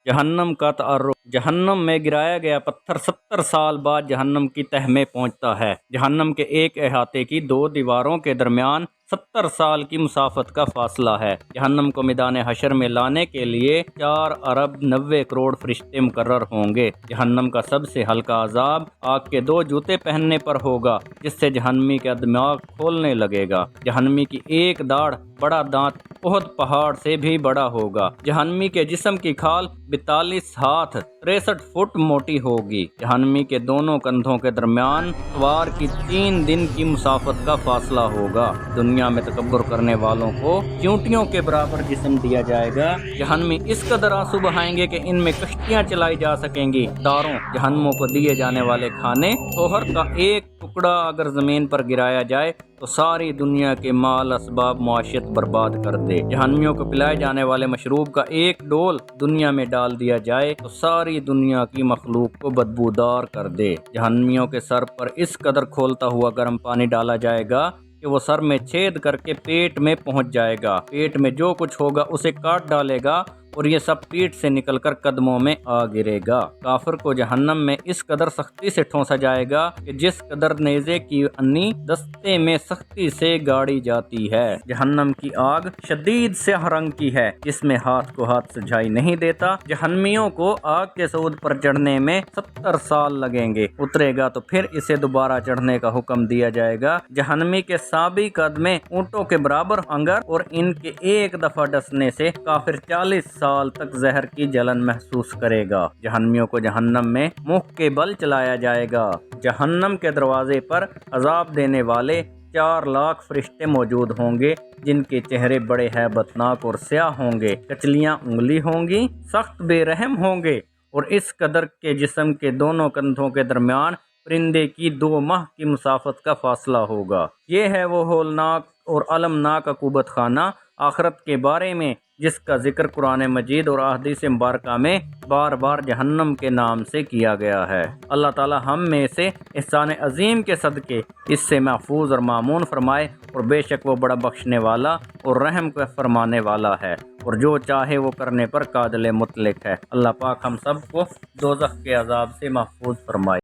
جہنم کا تعارف۔ جہنم میں گرایا گیا پتھر 70 سال بعد جہنم کی تہہ میں پہنچتا ہے۔ جہنم کے ایک احاطے کی 2 دیواروں کے درمیان 70 سال کی مسافت کا فاصلہ ہے۔ جہنم کو میدان حشر میں لانے کے لیے 4 ارب 90 کروڑ فرشتے مقرر ہوں گے۔ جہنم کا سب سے ہلکا عذاب آگ کے 2 جوتے پہننے پر ہوگا، جس سے جہنمی کا دماغ کھولنے لگے گا۔ جہنمی کی ایک داڑھ بڑا دانت احد پہاڑ سے بھی بڑا ہوگا۔ جہنمی کے جسم کی کھال 42 ہاتھ 63 فٹ موٹی ہوگی۔ جہنمی کے دونوں کندھوں کے درمیان سوار کی 3 دن کی مسافت کا فاصلہ ہوگا۔ دنیا میں تکبر کرنے والوں کو چیونٹیوں کے برابر جسم دیا جائے گا۔ جہنمی اس قدر آنسو بہائیں گے کہ ان میں کشتیاں چلائی جا سکیں گی۔ داروں جہنموں کو دیے جانے والے کھانے شوہر کا ایک ٹکڑا اگر زمین پر گرایا جائے تو ساری دنیا کے مال اسباب معیشت برباد کر دے۔ جہنمیوں کو پلائے جانے والے مشروب کا ایک ڈول دنیا میں ڈال دیا جائے تو ساری دنیا کی مخلوق کو بدبودار کر دے۔ جہنمیوں کے سر پر اس قدر کھولتا ہوا گرم پانی ڈالا جائے گا کہ وہ سر میں چھید کر کے پیٹ میں پہنچ جائے گا۔ پیٹ میں جو کچھ ہوگا اسے کاٹ ڈالے گا اور یہ سب پیٹ سے نکل کر قدموں میں آ گرے گا۔ کافر کو جہنم میں اس قدر سختی سے ٹھونسا جائے گا کہ جس قدر نیزے کی انی دستے میں سختی سے گاڑی جاتی ہے۔ جہنم کی آگ شدید سیاہ رنگ کی ہے، جس میں ہاتھ کو ہاتھ سجھائی نہیں دیتا۔ جہنمیوں کو آگ کے صعود پر چڑھنے میں 70 سال لگیں گے۔ اترے گا تو پھر اسے دوبارہ چڑھنے کا حکم دیا جائے گا۔ جہنمی کے سابی قد میں اونٹوں کے برابر انگر اور ان کے ایک دفعہ ڈسنے سے کافر 40 سال تک زہر کی جلن محسوس کرے گا۔ جہنمیوں کو جہنم میں منہ کے بل چلایا جائے گا۔ جہنم کے دروازے پر عذاب دینے والے 4 لاکھ فرشتے موجود ہوں گے، جن کے چہرے بڑے ہیبت ناک اور سیاہ ہوں گے، کچلیاں انگلی ہوں گی، سخت بے رحم ہوں گے اور اس قدر کے جسم کے دونوں کندھوں کے درمیان پرندے کی 2 ماہ کی مسافت کا فاصلہ ہوگا۔ یہ ہے وہ ہولناک اور المناک عقوبت خانہ آخرت کے بارے میں جس کا ذکر قرآن مجید اور احادیث مبارکہ میں بار بار جہنم کے نام سے کیا گیا ہے۔ اللہ تعالی ہم میں سے احسان عظیم کے صدقے اس سے محفوظ اور مامون فرمائے، اور بے شک وہ بڑا بخشنے والا اور رحم فرمانے والا ہے، اور جو چاہے وہ کرنے پر قادر مطلق ہے۔ اللہ پاک ہم سب کو دوزخ کے عذاب سے محفوظ فرمائے۔